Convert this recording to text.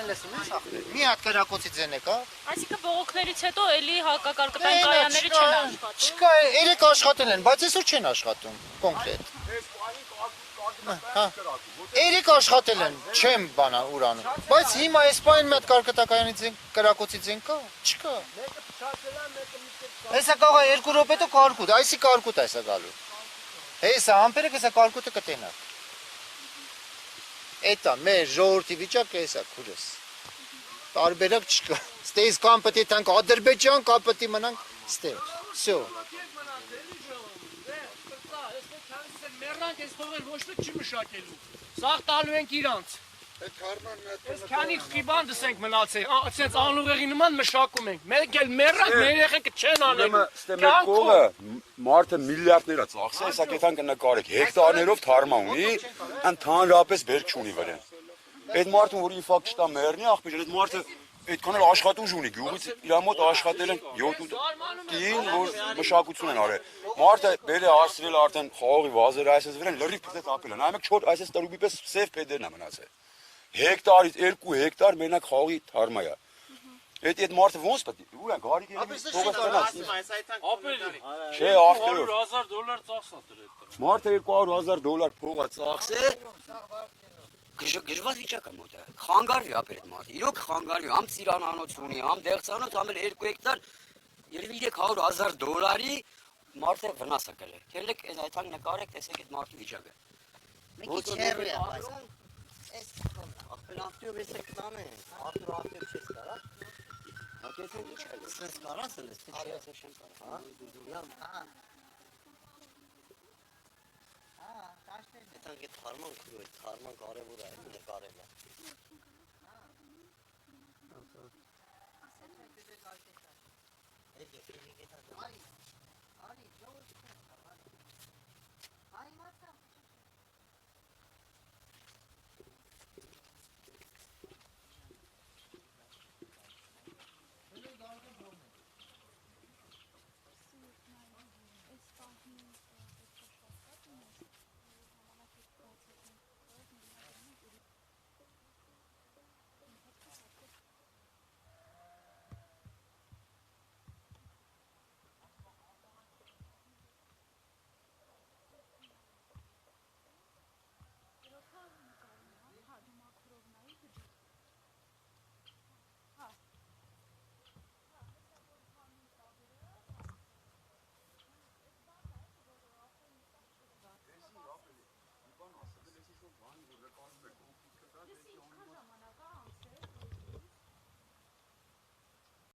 են լսում ես ախր։ Մի հատ կրակոցի ձեն եկա։ Այսինքն բողոքներից հետո էլի հակակարգական կայանները չեն աշխատում։ Չկա, երեք աշխատել են, բայց այսօր չեն աշխատում կոնկրետ։ Երեք աշխատել են, չեմ բանա ուրանում։ Բայց հիմա այս պայն մի հատ կարկտակայանի ձեն կրակոցի ձեն կա, չկա։ Մեկը փչացել է, մեկը միշտ Հեսա կաղա 2 րոպե դու կարկուտ, այսի կարկուտ է սա գալու։ Հեսա ամպերը կսա կարկուտը կտենա։ Էտա մեր ժողովրդի վիճակը էսա քուրս։ Տարբերակ չկա։ Ստեյս կամ պետք է տանք Ադրբեջան, կամ պետք է մնանք ստեղ։ Всё։ Մեռանք այս փողեր ոչ մեկ չի մշակելու։ Սաղ տալու ենք իրանց։ Այս քանի խիբանդս ենք մնացել, ասենց անուղեղի նման մշակում ենք։ Մենք էլ մեռանք, մեր երեխեքը չեն անելու։ Ստե մեր կողը մարդը միլիարդներ է ծախսել, սա կեթան կնկարեք, հեկտարներով թարմա ունի, ընդհանրապես բերք չունի վրան։ Այդ մարդուն, որ ինֆակտ չտա մեռնի, աղբեր, այդ մարդը այդքան էլ աշխատուժ ունի, գյուղից իր մոտ աշխատել են 7-8 կին, որ մշակություն են արել։ Մարդը բեր է հասցրել արդեն խաղողի վազերը այսպես վրան լրիվ փտեց ապել են։ Այմեք չոր այսպես տրուբի պես սև փեդերն է մնացել։ Հեկտարից 2 հեկտար մենակ խաղողի թարմա է։ Այդ մարդը ոնց պետք է ուր է գարի Չէ, ախտերով $200,000 ծախսա դրել։ Մարդը $200,000 փող է ծախսել։ Գժված վիճակ է մոտ է, խանգարվի ապեր այդ մարդը, իրոք խանգարվի, համ ծիրանանոց ունի, համ դեղցանոց, համ էլ 2 հեկտար, երևի $300,000 մարդը վնաս է կրել, կերլեք այդ հանգ նկարեք, տեսեք այդ մարդի վիճակը։ Մեկի չերու է, բայց Ախպեն ավտյով ես եք տան է, ավտյով չես կարա, ակեցեն ինչ է, սենց կարաս էլ ես, թե չի ասել շեմ կարա, Այդանք է թարման կարևոր է, նկարել է։ Այդ եկեք է դա։